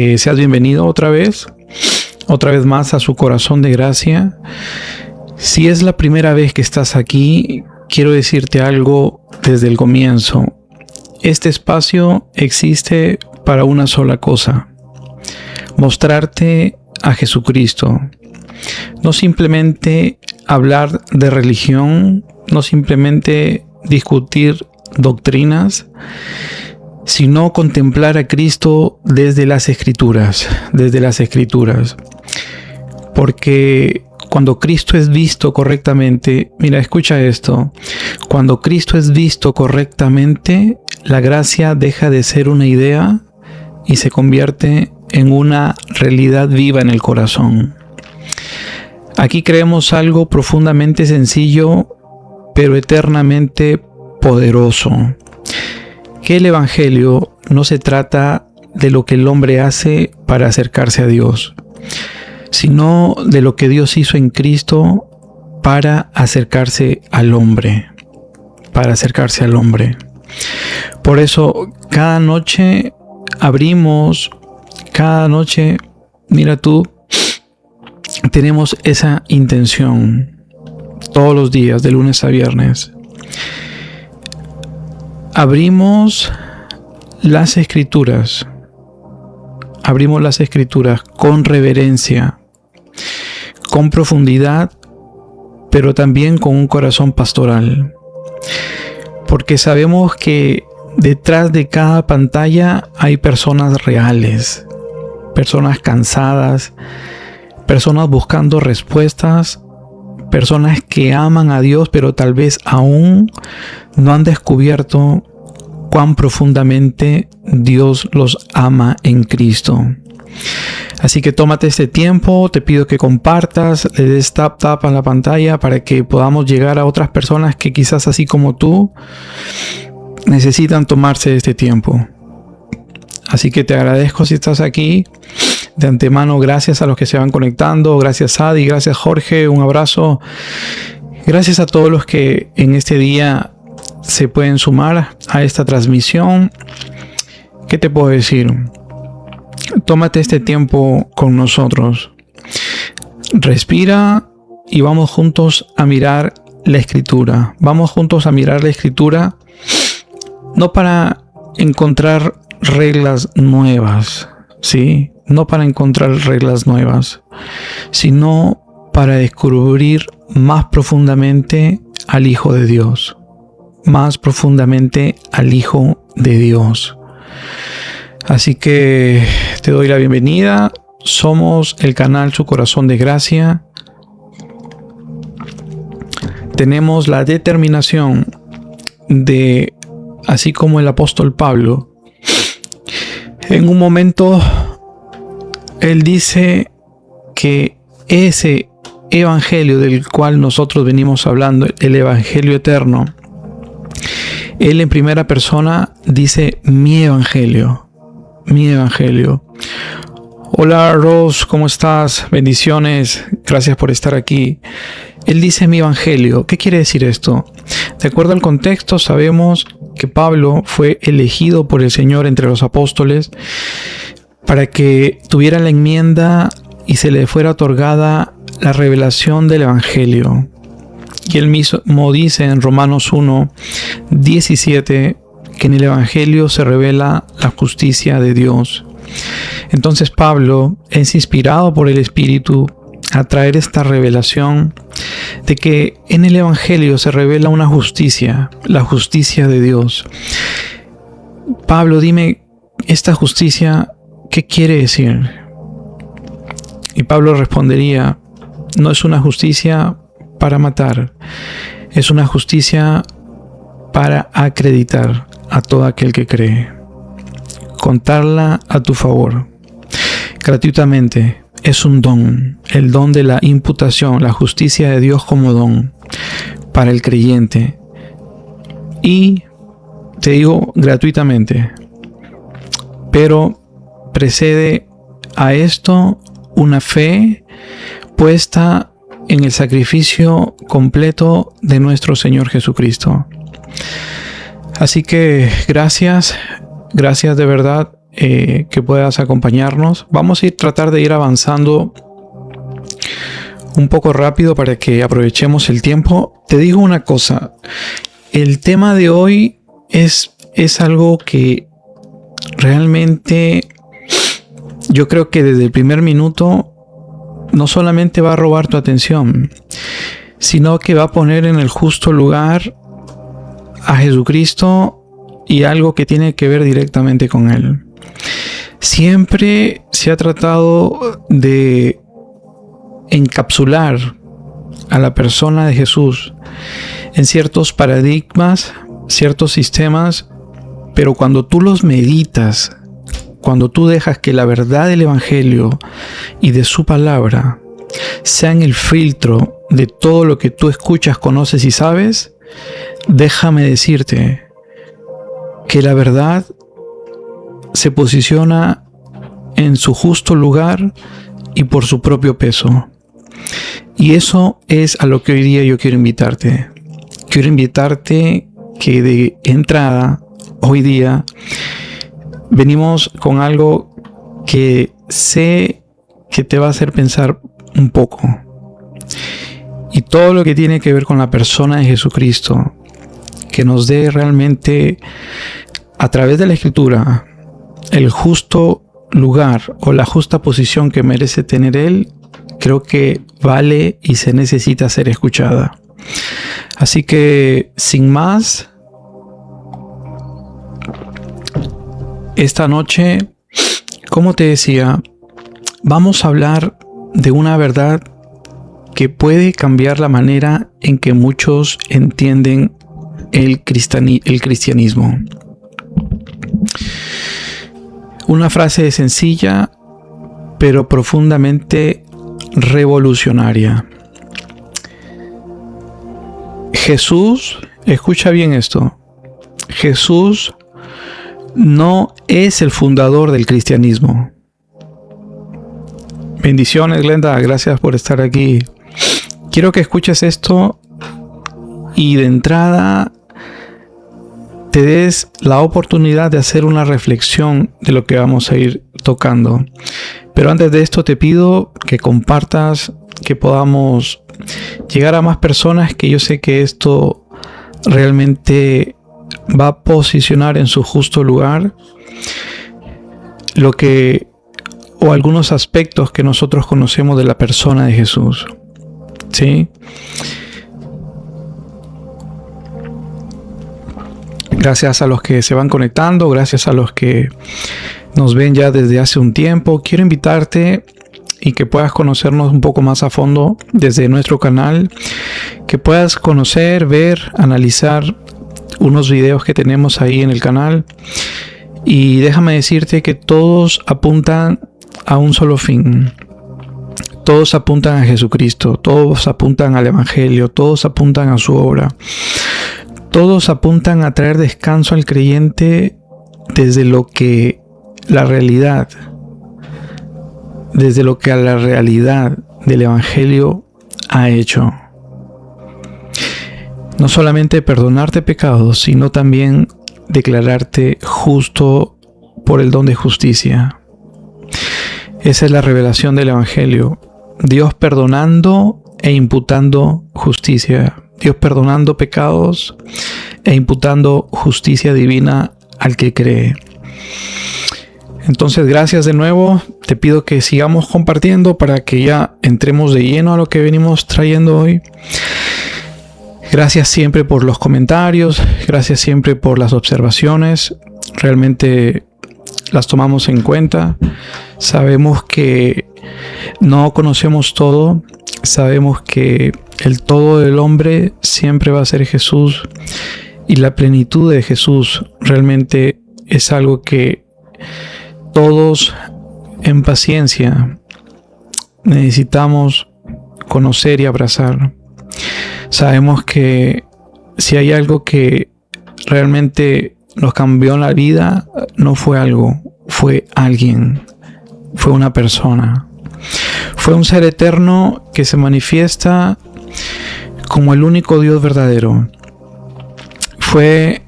Seas bienvenido otra vez más a su corazón de gracia. Si es la primera vez que estás aquí, quiero decirte algo desde el comienzo. Este espacio existe para una sola cosa: mostrarte a Jesucristo. No simplemente hablar de religión, no simplemente discutir doctrinas, sino contemplar a Cristo desde las Escrituras, Porque cuando Cristo es visto correctamente, mira, escucha esto, cuando Cristo es visto correctamente, la gracia deja de ser una idea y se convierte en una realidad viva en el corazón. Aquí creemos algo profundamente sencillo, pero eternamente poderoso: que el Evangelio no se trata de lo que el hombre hace para acercarse a Dios, sino de lo que Dios hizo en Cristo para acercarse al hombre. Por eso, cada noche, mira tú, tenemos esa intención todos los días, de lunes a viernes. Abrimos las Escrituras con reverencia, con profundidad, pero también con un corazón pastoral, porque sabemos que detrás de cada pantalla hay personas reales, personas cansadas, personas buscando respuestas, personas que aman a Dios, pero tal vez aún no han descubierto cuán profundamente Dios los ama en Cristo. Así que tómate este tiempo, te pido que compartas, le des tap a la pantalla para que podamos llegar a otras personas que quizás, así como tú, necesitan tomarse este tiempo. Así que te agradezco si estás aquí. De antemano, gracias a los que se van conectando. Gracias, Adi, gracias, Jorge, un abrazo. Gracias a todos los que en este día se pueden sumar a esta transmisión. ¿Qué te puedo decir? Tómate este tiempo con nosotros. Respira y vamos juntos a mirar la Escritura. Vamos juntos a mirar la Escritura, no para encontrar reglas nuevas, ¿sí? No para encontrar reglas nuevas, sino para descubrir más profundamente al Hijo de Dios. Así que te doy la bienvenida. Somos el canal Su Corazón de Gracia. Tenemos la determinación de, así como el apóstol Pablo, en un momento él dice que ese evangelio del cual nosotros venimos hablando, el evangelio eterno, él en primera persona dice mi evangelio. Hola Ros, ¿cómo estás? Bendiciones, gracias por estar aquí. Él dice mi evangelio. ¿Qué quiere decir esto? De acuerdo al contexto, sabemos que Pablo fue elegido por el Señor entre los apóstoles para que tuviera la enmienda y se le fuera otorgada la revelación del evangelio. Y él mismo dice en Romanos 1:17 que en el evangelio se revela la justicia de Dios. Entonces Pablo es inspirado por el Espíritu a traer esta revelación de que en el evangelio se revela una justicia, la justicia de Dios. Pablo, dime, esta justicia, ¿qué quiere decir? Y Pablo respondería: no es una justicia para matar, es una justicia para acreditar a todo aquel que cree, contarla a tu favor, gratuitamente. Es un don, el don de la imputación, la justicia de Dios como don para el creyente. Y te digo gratuitamente, pero precede a esto una fe puesta en el sacrificio completo de nuestro Señor Jesucristo. Así que gracias de verdad que puedas acompañarnos. Vamos a tratar de ir avanzando un poco rápido para que aprovechemos el tiempo. Te digo una cosa, el tema de hoy es algo que realmente yo creo que desde el primer minuto no solamente va a robar tu atención, sino que va a poner en el justo lugar a Jesucristo y algo que tiene que ver directamente con Él. Siempre se ha tratado de encapsular a la persona de Jesús en ciertos paradigmas, ciertos sistemas, pero cuando tú los meditas, cuando tú dejas que la verdad del Evangelio y de su palabra sean el filtro de todo lo que tú escuchas, conoces y sabes, déjame decirte que la verdad se posiciona en su justo lugar y por su propio peso. Y eso es a lo que hoy día yo quiero invitarte. Quiero invitarte que de entrada, hoy día, venimos con algo que sé que te va a hacer pensar un poco. Y todo lo que tiene que ver con la persona de Jesucristo, que nos dé realmente, a través de la Escritura, el justo lugar o la justa posición que merece tener Él, creo que vale y se necesita ser escuchada. Así que, sin más, esta noche, como te decía, vamos a hablar de una verdad que puede cambiar la manera en que muchos entienden el cristianismo. Una frase sencilla, pero profundamente revolucionaria. Jesús, escucha bien esto, Jesús no es el fundador del cristianismo. Bendiciones, Glenda, gracias por estar aquí. Quiero que escuches esto y de entrada te des la oportunidad de hacer una reflexión de lo que vamos a ir tocando. Pero antes de esto te pido que compartas, que podamos llegar a más personas, que yo sé que esto realmente va a posicionar en su justo lugar lo que o algunos aspectos que nosotros conocemos de la persona de Jesús. ¿Sí? Gracias a los que se van conectando, gracias a los que nos ven ya desde hace un tiempo. Quiero invitarte y que puedas conocernos un poco más a fondo desde nuestro canal, que puedas conocer, ver, analizar unos videos que tenemos ahí en el canal. Y déjame decirte que todos apuntan a un solo fin. Todos apuntan a Jesucristo, todos apuntan al Evangelio, todos apuntan a su obra. Todos apuntan a traer descanso al creyente desde lo que la realidad del Evangelio ha hecho. No solamente perdonarte pecados, sino también declararte justo por el don de justicia. Esa es la revelación del Evangelio. Dios perdonando e imputando justicia. Dios perdonando pecados e imputando justicia divina al que cree. Entonces, gracias de nuevo. Te pido que sigamos compartiendo para que ya entremos de lleno a lo que venimos trayendo hoy. Gracias siempre por los comentarios. Gracias siempre por las observaciones. Realmente las tomamos en cuenta. Sabemos que no conocemos todo. Sabemos que el todo del hombre siempre va a ser Jesús, y la plenitud de Jesús realmente es algo que todos en paciencia necesitamos conocer y abrazar. Sabemos que si hay algo que realmente nos cambió la vida, no fue algo, fue alguien, fue una persona. Fue un ser eterno que se manifiesta como el único Dios verdadero. Fue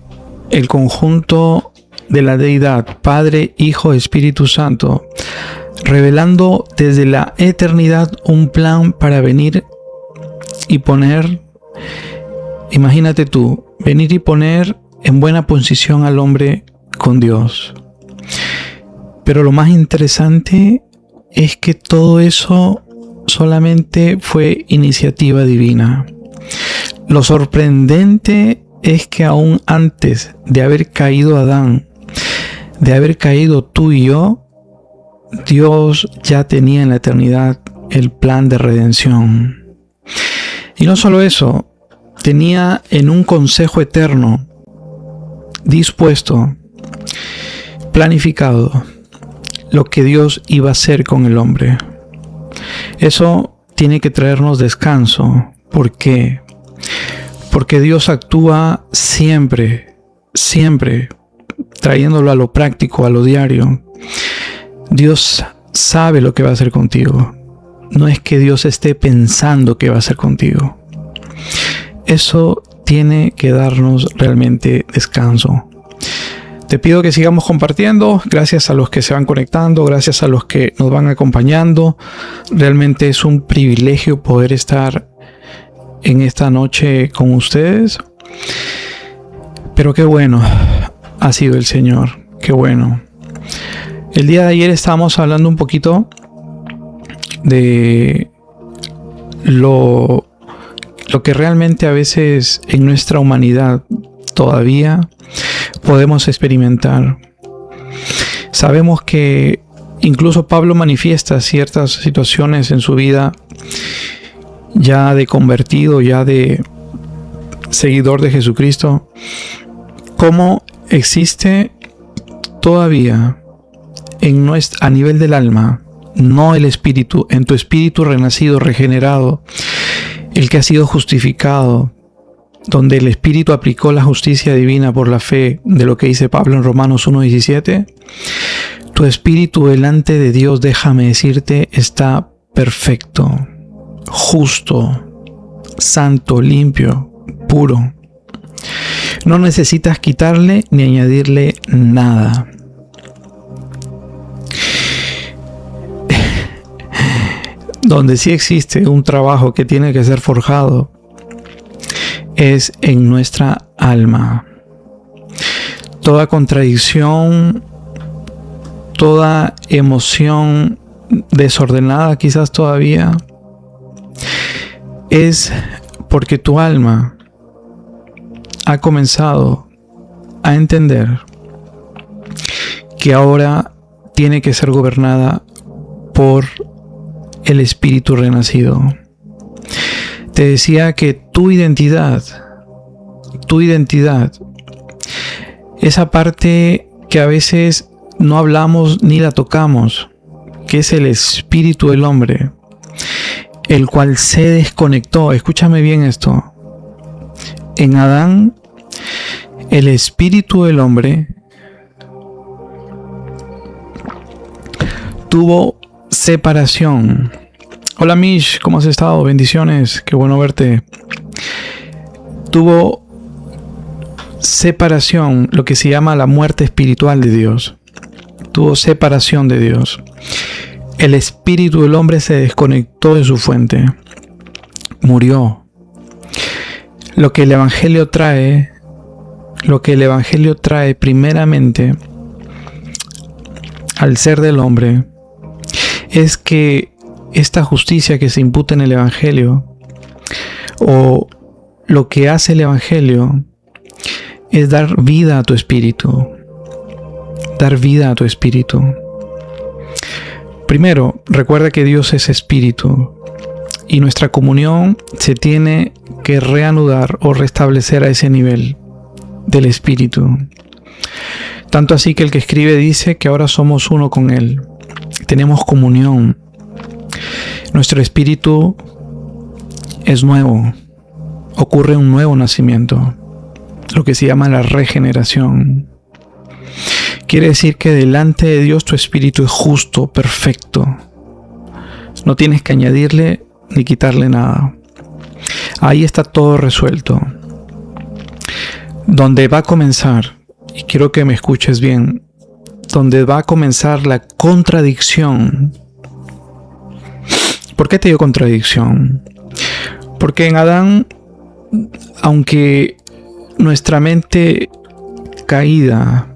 el conjunto de la deidad, Padre, Hijo, Espíritu Santo, revelando desde la eternidad un plan para venir y poner, imagínate tú, venir y poner en buena posición al hombre con Dios. Pero lo más interesante es que todo eso solamente fue iniciativa divina. Lo sorprendente es que aún antes de haber caído Adán, de haber caído tú y yo, Dios ya tenía en la eternidad el plan de redención. Y no solo eso, tenía en un consejo eterno, dispuesto, planificado, lo que Dios iba a hacer con el hombre. Eso tiene que traernos descanso. ¿Por qué? Porque Dios actúa siempre, siempre, trayéndolo a lo práctico, a lo diario. Dios sabe lo que va a hacer contigo. No es que Dios esté pensando qué va a hacer contigo. Eso tiene que darnos realmente descanso. Te pido que sigamos compartiendo. Gracias a los que se van conectando, gracias a los que nos van acompañando. Realmente es un privilegio poder estar en esta noche con ustedes. Pero qué bueno ha sido el Señor. Qué bueno. El día de ayer estábamos hablando un poquito de lo que realmente a veces en nuestra humanidad todavía podemos experimentar. Sabemos que incluso Pablo manifiesta ciertas situaciones en su vida ya de convertido, ya de seguidor de Jesucristo, cómo existe todavía a nivel del alma, no el espíritu, en tu espíritu renacido, regenerado, el que ha sido justificado, donde el Espíritu aplicó la justicia divina por la fe de lo que dice Pablo en Romanos 1:17, tu espíritu delante de Dios, déjame decirte, está perfecto, justo, santo, limpio, puro. No necesitas quitarle ni añadirle nada. Donde sí existe un trabajo que tiene que ser forjado es en nuestra alma. Toda contradicción, toda emoción desordenada quizás todavía, es porque tu alma ha comenzado a entender que ahora tiene que ser gobernada por el Espíritu renacido. Te decía que tu identidad, esa parte que a veces no hablamos ni la tocamos, que es el espíritu del hombre, el cual se desconectó. Escúchame bien esto. En Adán, el espíritu del hombre tuvo separación. Hola Mish, ¿cómo has estado? Bendiciones, qué bueno verte. Tuvo separación, lo que se llama la muerte espiritual de Dios. Tuvo separación de Dios. El espíritu del hombre se desconectó de su fuente. Murió. Lo que el Evangelio trae primeramente al ser del hombre es que esta justicia que se imputa en el Evangelio, o lo que hace el Evangelio, es dar vida a tu espíritu. Dar vida a tu espíritu. Primero, recuerda que Dios es espíritu y nuestra comunión se tiene que reanudar o restablecer a ese nivel del espíritu. Tanto así que el que escribe dice que ahora somos uno con Él. Tenemos comunión. Nuestro espíritu es nuevo. Ocurre un nuevo nacimiento, lo que se llama la regeneración. Quiere decir que delante de Dios tu espíritu es justo, perfecto. No tienes que añadirle ni quitarle nada. Ahí está todo resuelto. Donde va a comenzar y quiero que me escuches bien, donde va a comenzar la contradicción. ¿Por qué te digo contradicción? Porque en Adán, aunque nuestra mente caída,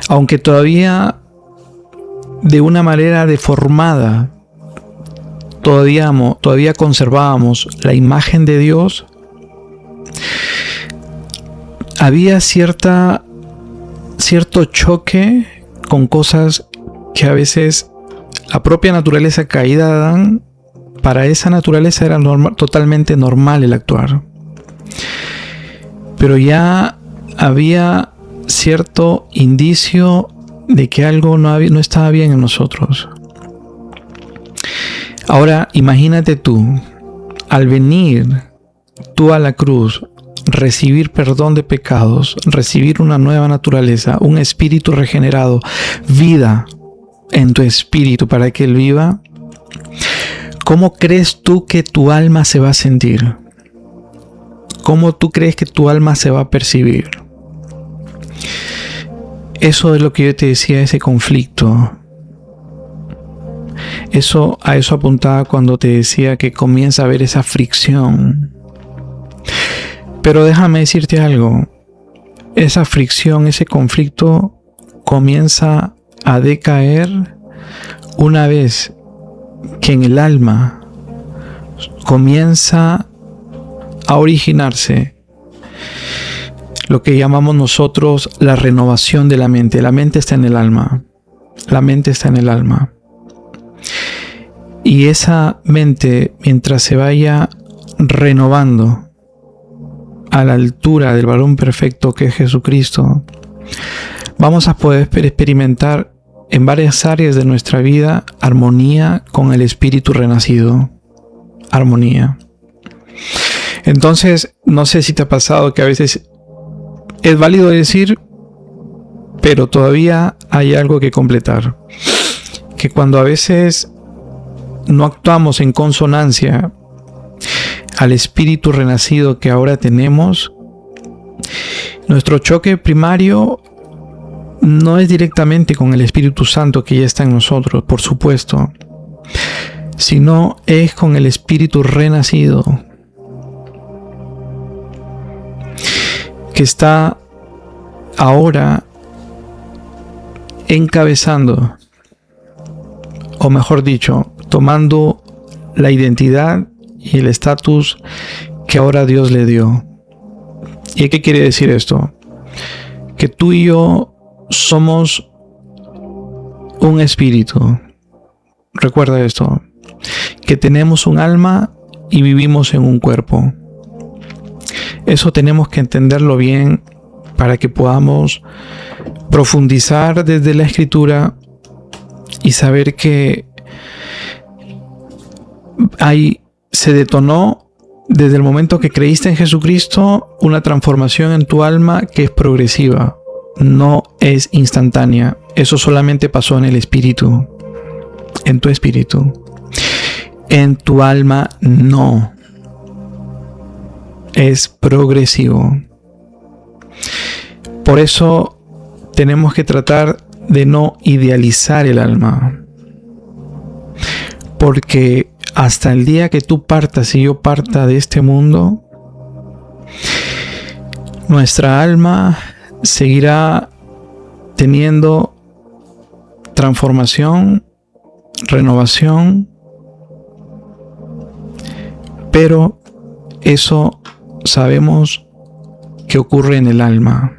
aunque todavía de una manera deformada, todavía conservábamos la imagen de Dios, había cierto choque con cosas que a veces la propia naturaleza caída de Adán, para esa naturaleza era totalmente normal el actuar. Pero ya había cierto indicio de que algo no estaba bien en nosotros. Ahora, imagínate tú, al venir tú a la cruz, recibir perdón de pecados, recibir una nueva naturaleza, un espíritu regenerado, vida en tu espíritu para que él viva, ¿cómo crees tú que tu alma se va a sentir? ¿Cómo tú crees que tu alma se va a percibir? Eso es lo que yo te decía, ese conflicto. A eso apuntaba cuando te decía que comienza a haber esa fricción. Pero déjame decirte algo. Esa fricción, ese conflicto comienza a decaer una vez que en el alma comienza a originarse lo que llamamos nosotros la renovación de la mente. La mente está en el alma. La mente está en el alma. Y esa mente, mientras se vaya renovando a la altura del varón perfecto que es Jesucristo, vamos a poder experimentar en varias áreas de nuestra vida armonía con el espíritu renacido. Armonía. Entonces, no sé si te ha pasado que a veces es válido decir, pero todavía hay algo que completar. Que cuando a veces no actuamos en consonancia al espíritu renacido que ahora tenemos, nuestro choque primario no es directamente con el Espíritu Santo que ya está en nosotros, por supuesto, sino es con el espíritu renacido que está ahora encabezando, o mejor dicho, tomando la identidad y el estatus que ahora Dios le dio. ¿Y qué quiere decir esto? Que tú y yo somos un espíritu. Recuerda esto, que tenemos un alma y vivimos en un cuerpo. Eso tenemos que entenderlo bien para que podamos profundizar desde la Escritura y saber que se detonó desde el momento que creíste en Jesucristo una transformación en tu alma que es progresiva, no es instantánea. Eso solamente pasó en el espíritu, en tu espíritu. En tu alma no. Es progresivo. Por eso tenemos que tratar de no idealizar el alma. Porque hasta el día que tú partas y yo parta de este mundo, nuestra alma seguirá teniendo transformación, renovación, pero eso sabemos que ocurre en el alma.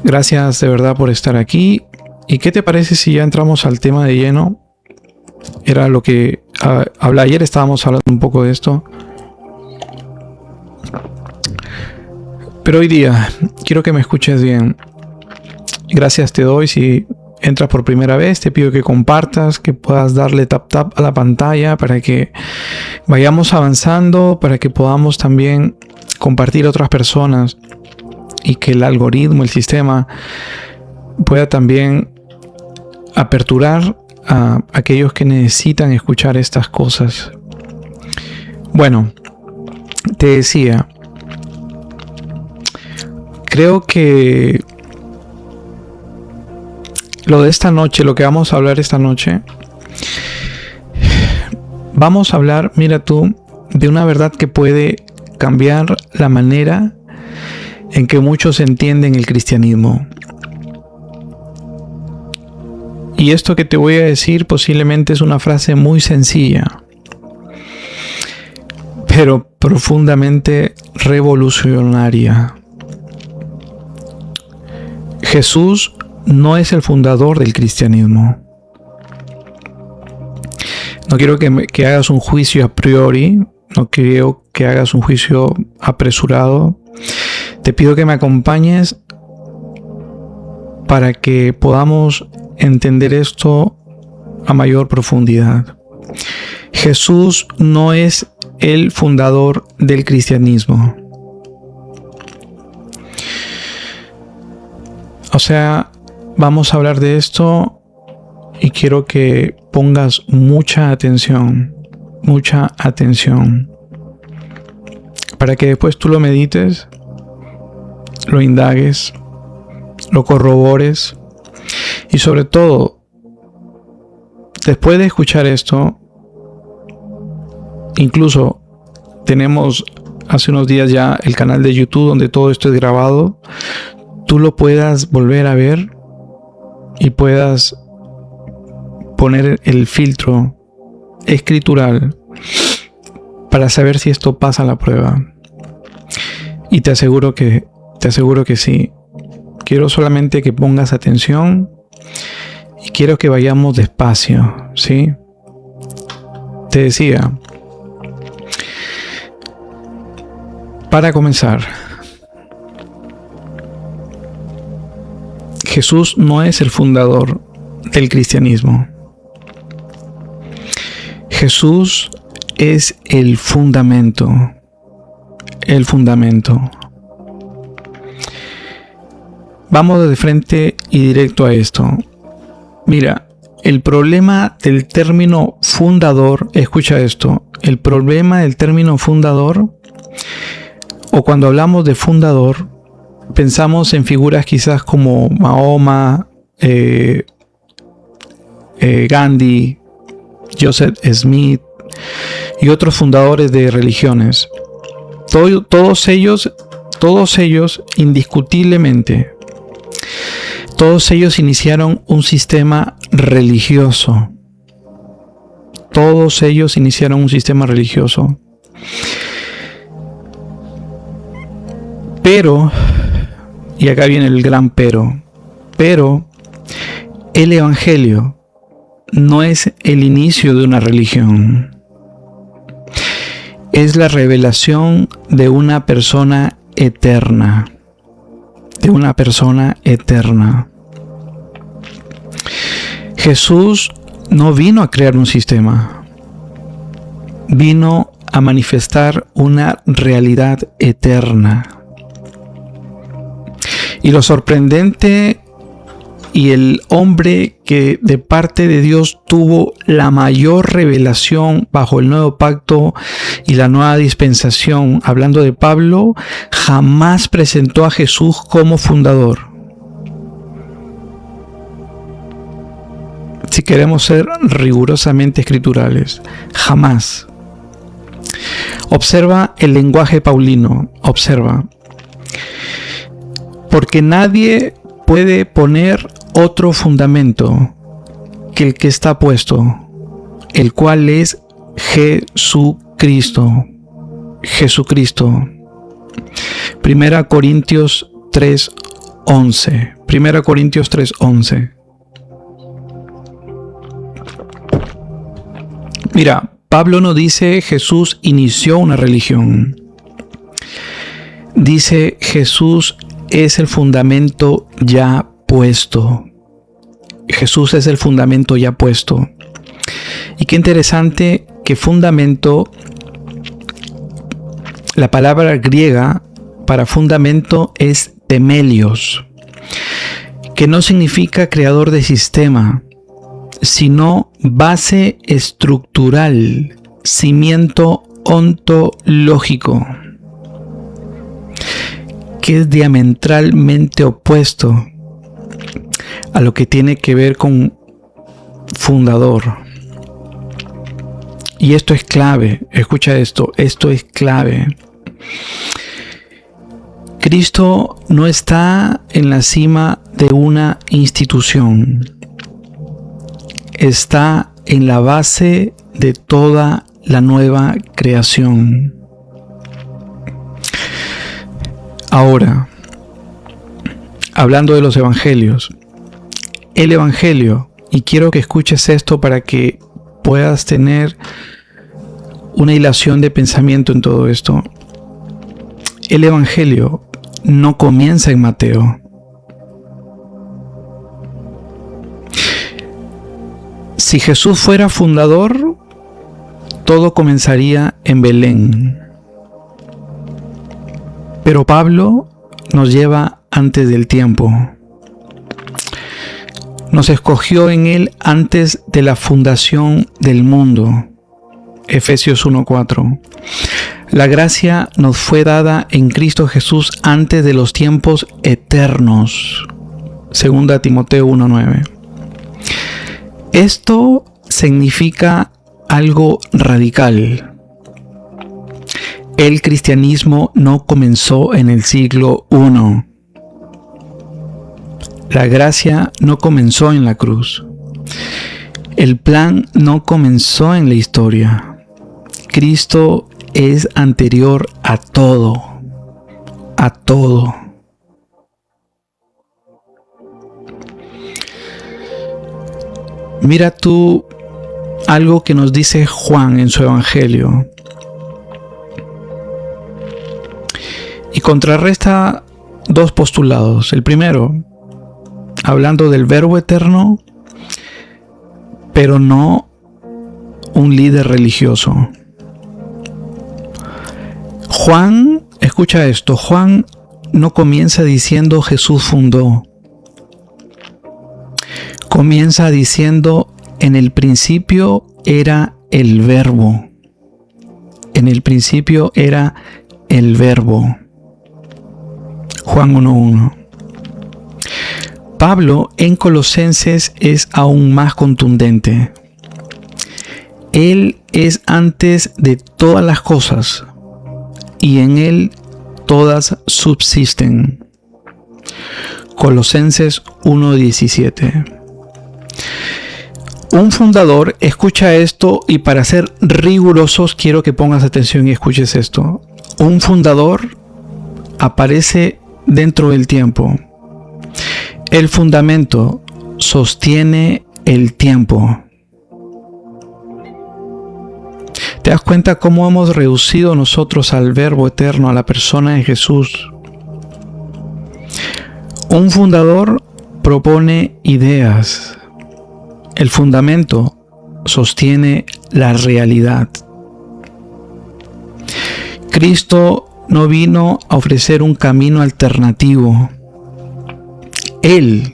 Gracias de verdad por estar aquí. ¿Y qué te parece si ya entramos al tema de lleno? Era lo que hablé ayer, estábamos hablando un poco de esto. Pero hoy día quiero que me escuches bien. Gracias te doy si entras por primera vez. Te pido que compartas, que puedas darle tap a la pantalla para que vayamos avanzando, para que podamos también compartir a otras personas y que el algoritmo, el sistema pueda también aperturar a aquellos que necesitan escuchar estas cosas. Bueno, te decía, creo que lo de esta noche, lo que vamos a hablar esta noche, vamos a hablar, mira tú, de una verdad que puede cambiar la manera en que muchos entienden el cristianismo. Y esto que te voy a decir posiblemente es una frase muy sencilla, pero profundamente revolucionaria. Jesús no es el fundador del cristianismo. No quiero que hagas un juicio a priori, no quiero que hagas un juicio apresurado. Te pido que me acompañes para que podamos entender esto a mayor profundidad. Jesús no es el fundador del cristianismo. O sea, vamos a hablar de esto y quiero que pongas mucha atención, para que después tú lo medites, lo indagues, lo corrobores y sobre todo, después de escuchar esto, incluso tenemos hace unos días ya el canal de YouTube donde todo esto es grabado, tú lo puedas volver a ver y puedas poner el filtro escritural para saber si esto pasa la prueba. Y te aseguro que sí. Quiero solamente que pongas atención y quiero que vayamos despacio, ¿sí? Te decía, para comenzar, Jesús no es el fundador del cristianismo. Jesús es el fundamento. El fundamento. Vamos de frente y directo a esto. Mira, el problema del término fundador, escucha esto, el problema del término fundador, o cuando hablamos de fundador, pensamos en figuras quizás como Mahoma, Gandhi, Joseph Smith y otros fundadores de religiones. Todos ellos indiscutiblemente, todos ellos iniciaron un sistema religioso. Todos ellos iniciaron un sistema religioso. Pero, y acá viene el gran pero el Evangelio no es el inicio de una religión. Es la revelación de una persona eterna. De una persona eterna. Jesús no vino a crear un sistema. Vino a manifestar una realidad eterna. Y lo sorprendente y el hombre que de parte de Dios tuvo la mayor revelación bajo el nuevo pacto y la nueva dispensación, hablando de Pablo, jamás presentó a Jesús como fundador. Si queremos ser rigurosamente escriturales, jamás. Observa el lenguaje paulino, observa. Porque nadie puede poner otro fundamento que el que está puesto, el cual es Jesucristo. Jesucristo. 1 Corintios 3:11. 1 Corintios 3:11. Mira, Pablo no dice Jesús inició una religión. Dice Jesús es el fundamento ya puesto. Jesús es el fundamento ya puesto. Y qué interesante que fundamento, la palabra griega para fundamento es temelios, que no significa creador de sistema, sino base estructural, cimiento ontológico. que es diametralmente opuesto a lo que tiene que ver con fundador. Y esto es clave, escucha esto es clave. Cristo no está en la cima de una institución, está en la base de toda la nueva creación. Ahora, hablando de los evangelios, el evangelio, y quiero que escuches esto para que puedas tener una hilación de pensamiento en todo esto. El evangelio no comienza en Mateo. Si Jesús fuera fundador, todo comenzaría en Belén. Pero Pablo nos lleva antes del tiempo. Nos escogió en él antes de la fundación del mundo. Efesios 1:4. La gracia nos fue dada en Cristo Jesús antes de los tiempos eternos. 2 Timoteo 1:9. Esto significa algo radical. El cristianismo no comenzó en el siglo I. La gracia no comenzó en la cruz. El plan no comenzó en la historia. Cristo es anterior a todo. A todo. Mira tú algo que nos dice Juan en su evangelio. Y contrarresta dos postulados. El primero, hablando del Verbo eterno, pero no un líder religioso. Juan, escucha esto, Juan no comienza diciendo Jesús fundó. Comienza diciendo, en el principio era el Verbo. En el principio era el Verbo. Juan 1:1. Pablo en Colosenses es aún más contundente. Él es antes de todas las cosas y en él todas subsisten. Colosenses 1:17. Un fundador, escucha esto, y para ser rigurosos quiero que pongas atención y escuches esto. Un fundador aparece dentro del tiempo. El fundamento sostiene el tiempo. ¿Te das cuenta cómo hemos reducido nosotros al Verbo eterno, a la persona de Jesús? Un fundador propone ideas. El fundamento sostiene la realidad. Cristo no vino a ofrecer un camino alternativo. Él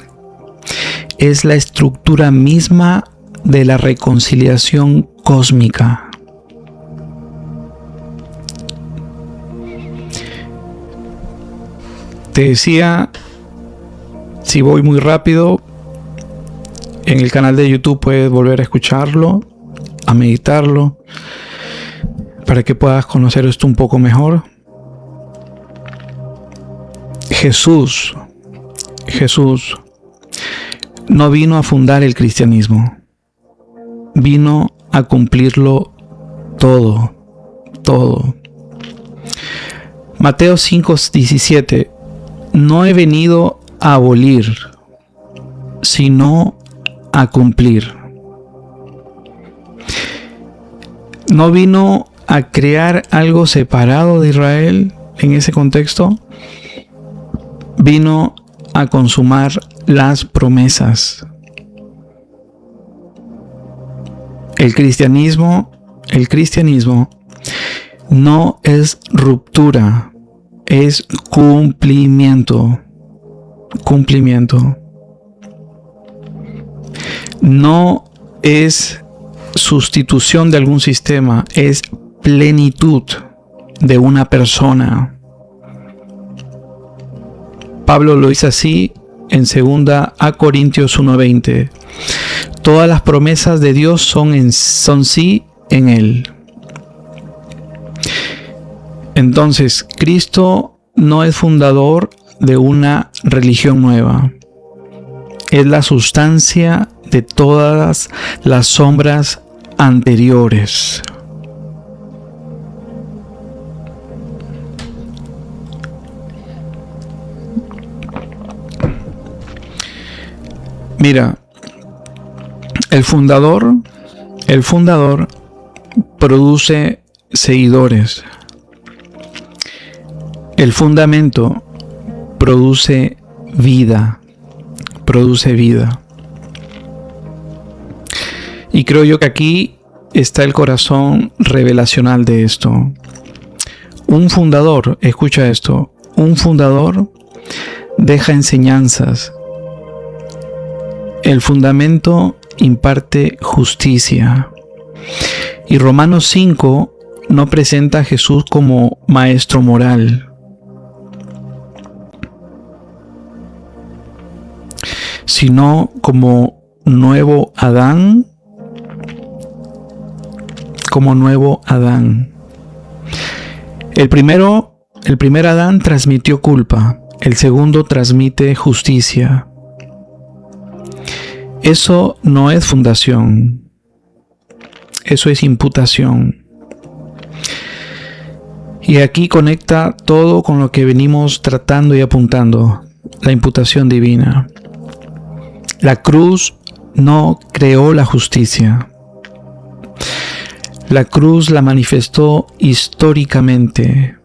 es la estructura misma de la reconciliación cósmica. Te decía, si voy muy rápido, en el canal de YouTube puedes volver a escucharlo, a meditarlo, para que puedas conocer esto un poco mejor. Jesús no vino a fundar el cristianismo, vino a cumplirlo todo. Mateo 5:17, no he venido a abolir, sino a cumplir. No vino a crear algo separado de Israel en ese contexto, vino a consumar las promesas. El cristianismo no es ruptura, es cumplimiento. No es sustitución de algún sistema, es plenitud de una persona. Pablo lo dice así en 2 Corintios 1:20. Todas las promesas de Dios son sí en Él. Entonces, Cristo no es fundador de una religión nueva. Es la sustancia de todas las sombras anteriores. Mira, el fundador produce seguidores. El fundamento produce vida. Y creo yo que aquí está el corazón revelacional de esto. Un fundador, escucha esto, un fundador deja enseñanzas. El fundamento imparte justicia. Y Romanos 5 no presenta a Jesús como maestro moral, sino como nuevo Adán. El primer Adán transmitió culpa, el segundo transmite justicia. Eso no es fundación, eso es imputación. Y aquí conecta todo con lo que venimos tratando y apuntando, la imputación divina. La cruz no creó la justicia. La cruz la manifestó históricamente.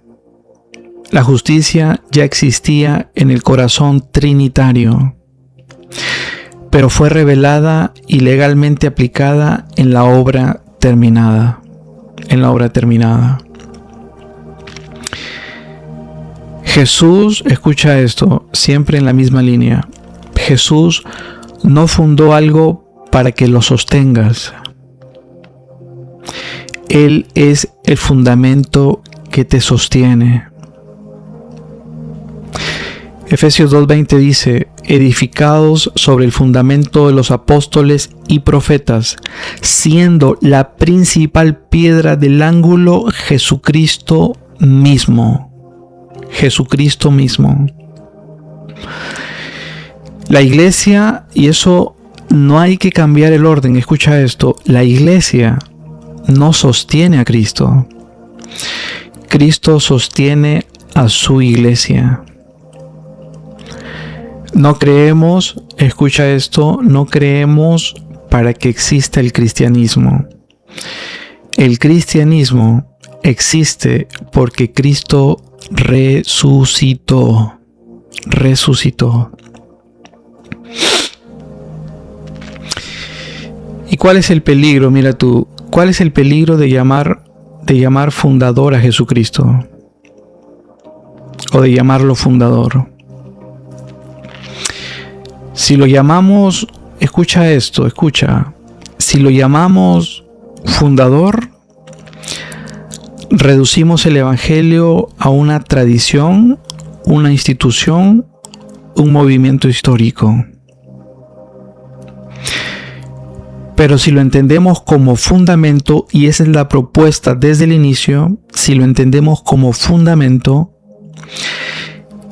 La justicia ya existía en el corazón trinitario, pero fue revelada y legalmente aplicada en la obra terminada. Jesús, escucha esto, siempre en la misma línea. Jesús no fundó algo para que lo sostengas. Él es el fundamento que te sostiene. Efesios 2:20 dice: edificados sobre el fundamento de los apóstoles y profetas, siendo la principal piedra del ángulo Jesucristo mismo. Jesucristo mismo. La iglesia, y eso no hay que cambiar el orden, escucha esto, la iglesia no sostiene a Cristo. Cristo sostiene a su iglesia. No creemos, escucha esto, no creemos para que exista el cristianismo. El cristianismo existe porque Cristo resucitó. ¿Y cuál es el peligro? Mira tú, ¿cuál es el peligro de llamar fundador a Jesucristo? O de llamarlo fundador. Si lo llamamos, escucha esto, si lo llamamos fundador, reducimos el evangelio a una tradición, una institución, un movimiento histórico. Pero si lo entendemos como fundamento, y esa es la propuesta desde el inicio, si lo entendemos como fundamento,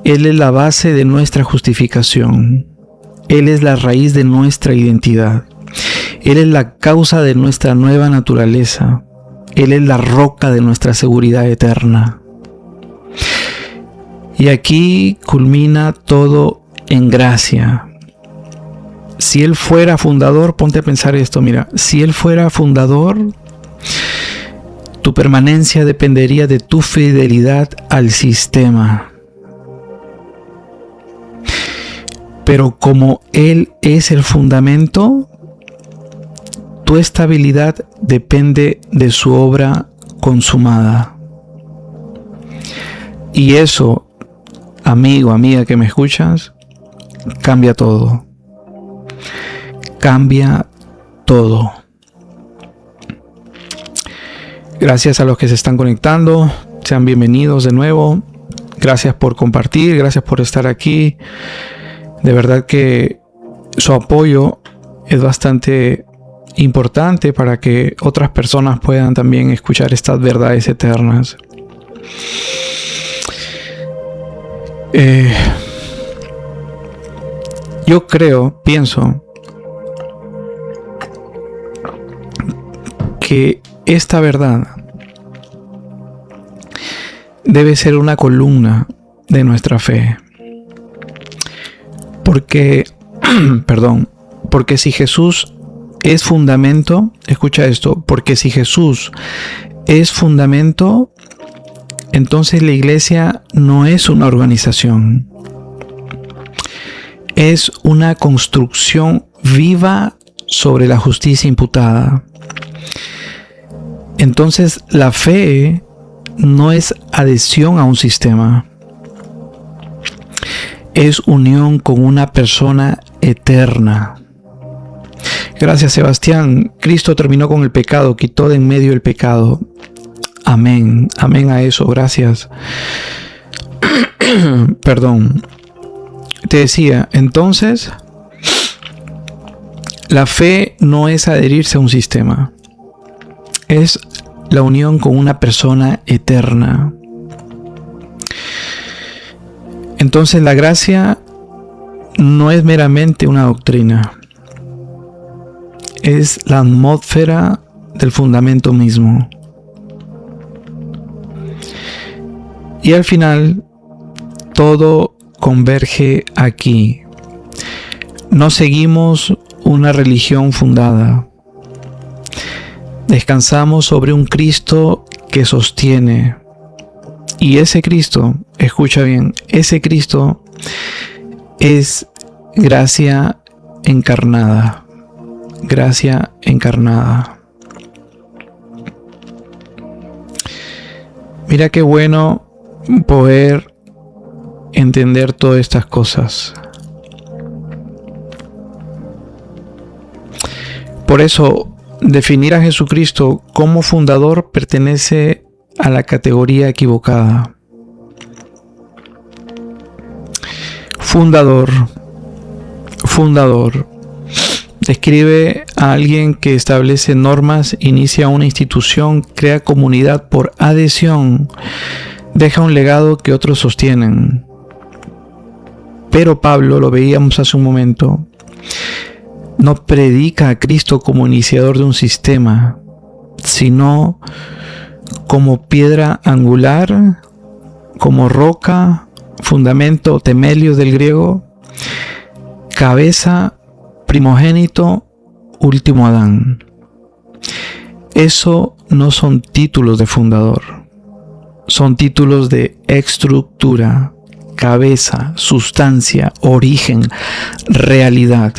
Él es la base de nuestra justificación. Él es la raíz de nuestra identidad. Él es la causa de nuestra nueva naturaleza. Él es la roca de nuestra seguridad eterna. Y aquí culmina todo en gracia. Si Él fuera fundador, ponte a pensar esto, mira, si Él fuera fundador, tu permanencia dependería de tu fidelidad al sistema. Pero como Él es el fundamento, tu estabilidad depende de su obra consumada. Y eso, amigo, amiga que me escuchas, cambia todo. Cambia todo. Gracias a los que se están conectando. Sean bienvenidos de nuevo. Gracias por compartir, gracias por estar aquí. De verdad que su apoyo es bastante importante para que otras personas puedan también escuchar estas verdades eternas. Yo pienso que esta verdad debe ser una columna de nuestra fe. Porque si Jesús es fundamento, escucha esto, porque si Jesús es fundamento, entonces la iglesia no es una organización. Es una construcción viva sobre la justicia imputada. Entonces la fe no es adhesión a un sistema. Es unión con una persona eterna. Gracias, Sebastián. Cristo terminó con el pecado, quitó de en medio el pecado. Amén. Amén a eso. Gracias. Perdón. Te decía, entonces, la fe no es adherirse a un sistema. Es la unión con una persona eterna. Entonces la gracia no es meramente una doctrina. Es la atmósfera del fundamento mismo. Y al final, todo converge aquí. No seguimos una religión fundada. Descansamos sobre un Cristo que sostiene. Y ese Cristo, escucha bien, ese Cristo es gracia encarnada. Gracia encarnada. Mira qué bueno poder entender todas estas cosas. Por eso, definir a Jesucristo como fundador pertenece a la categoría equivocada. Fundador describe a alguien que establece normas, inicia una institución, crea comunidad por adhesión, deja un legado que otros sostienen. Pero Pablo, lo veíamos hace un momento, no predica a Cristo como iniciador de un sistema, sino como piedra angular, como roca, fundamento, temelio del griego, cabeza, primogénito, último Adán. Eso no son títulos de fundador, son títulos de estructura, cabeza, sustancia, origen, realidad.